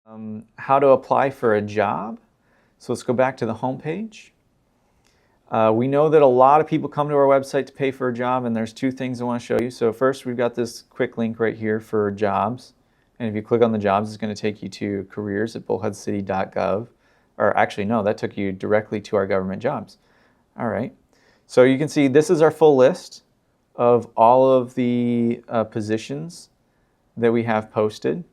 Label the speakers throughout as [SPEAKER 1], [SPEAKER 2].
[SPEAKER 1] How to apply for a job. So let's go back to the home page. We know that a lot of people come to our website to pay for a job, and there's two things I want to show you. So first, we've got this quick link right here for jobs. And if you click on the jobs, it's going to take you to careers at BullheadCityAZ.gov. Or actually, no, that took you directly to our government jobs. All right. So you can see this is our full list of all of the positions that we have posted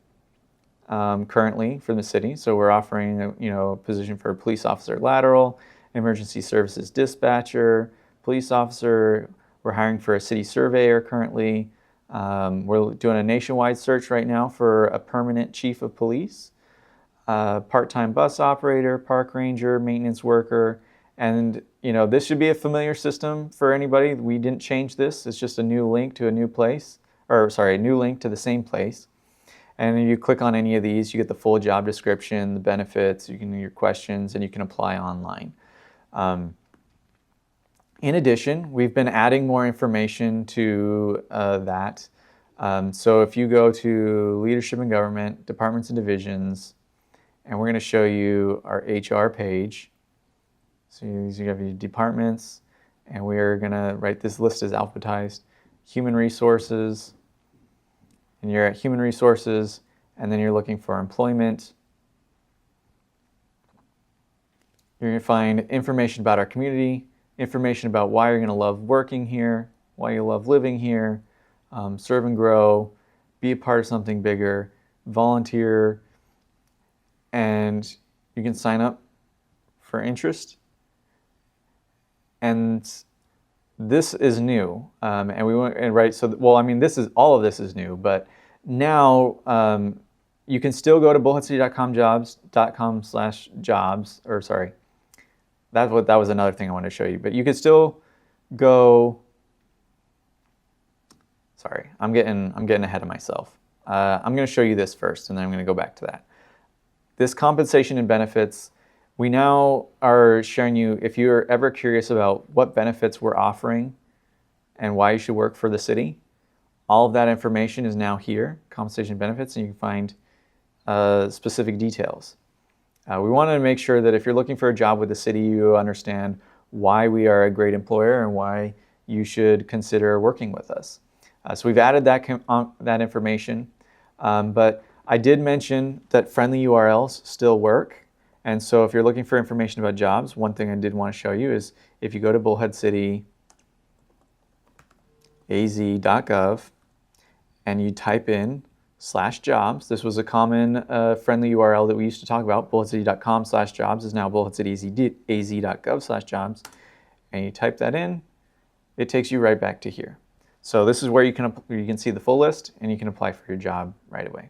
[SPEAKER 1] currently for the city. So we're offering a position for a police officer lateral, emergency services dispatcher, police officer. We're hiring for a city surveyor currently. We're doing a nationwide search right now for a permanent chief of police, part-time bus operator, park ranger, maintenance worker. And this should be a familiar system for anybody. We didn't change this. It's just a new link to a new place, or sorry, a new link to the same place. And if you click on any of these, you get the full job description, the benefits, you can do your questions, and you can apply online. In addition, we've been adding more information to that. So if you go to Leadership and Government, Departments and Divisions, and we're going to show you our HR page. So you have your departments, and we are going to write this list as alphabetized. Human Resources, and you're at Human Resources, and then you're looking for employment. You're going to find information about our community, information about why you're going to love working here, why you love living here, serve and grow, be a part of something bigger, volunteer, and you can sign up for interest. And this is new, and we want right. So, well, I mean, all of this is new, but now you can still go to BullheadCityAZ.com/jobs, or sorry, that was another thing I wanted to show you. But you can still go. Sorry, I'm getting ahead of myself. I'm going to show you this first, and then I'm going to go back to that. This compensation and benefits. We now are showing you, if you're ever curious about what benefits we're offering and why you should work for the city, all of that information is now here, compensation and benefits, and you can find specific details. We wanted to make sure that if you're looking for a job with the city, you understand why we are a great employer and why you should consider working with us. So we've added that information, but I did mention that friendly URLs still work. And so if you're looking for information about jobs, one thing I did want to show you is if you go to BullheadCityAZ.gov and you type in /jobs, this was a common friendly URL that we used to talk about. BullheadCity.com/jobs is now BullheadCityAZ.gov/jobs. And you type that in, it takes you right back to here. So this is where you can see the full list and you can apply for your job right away.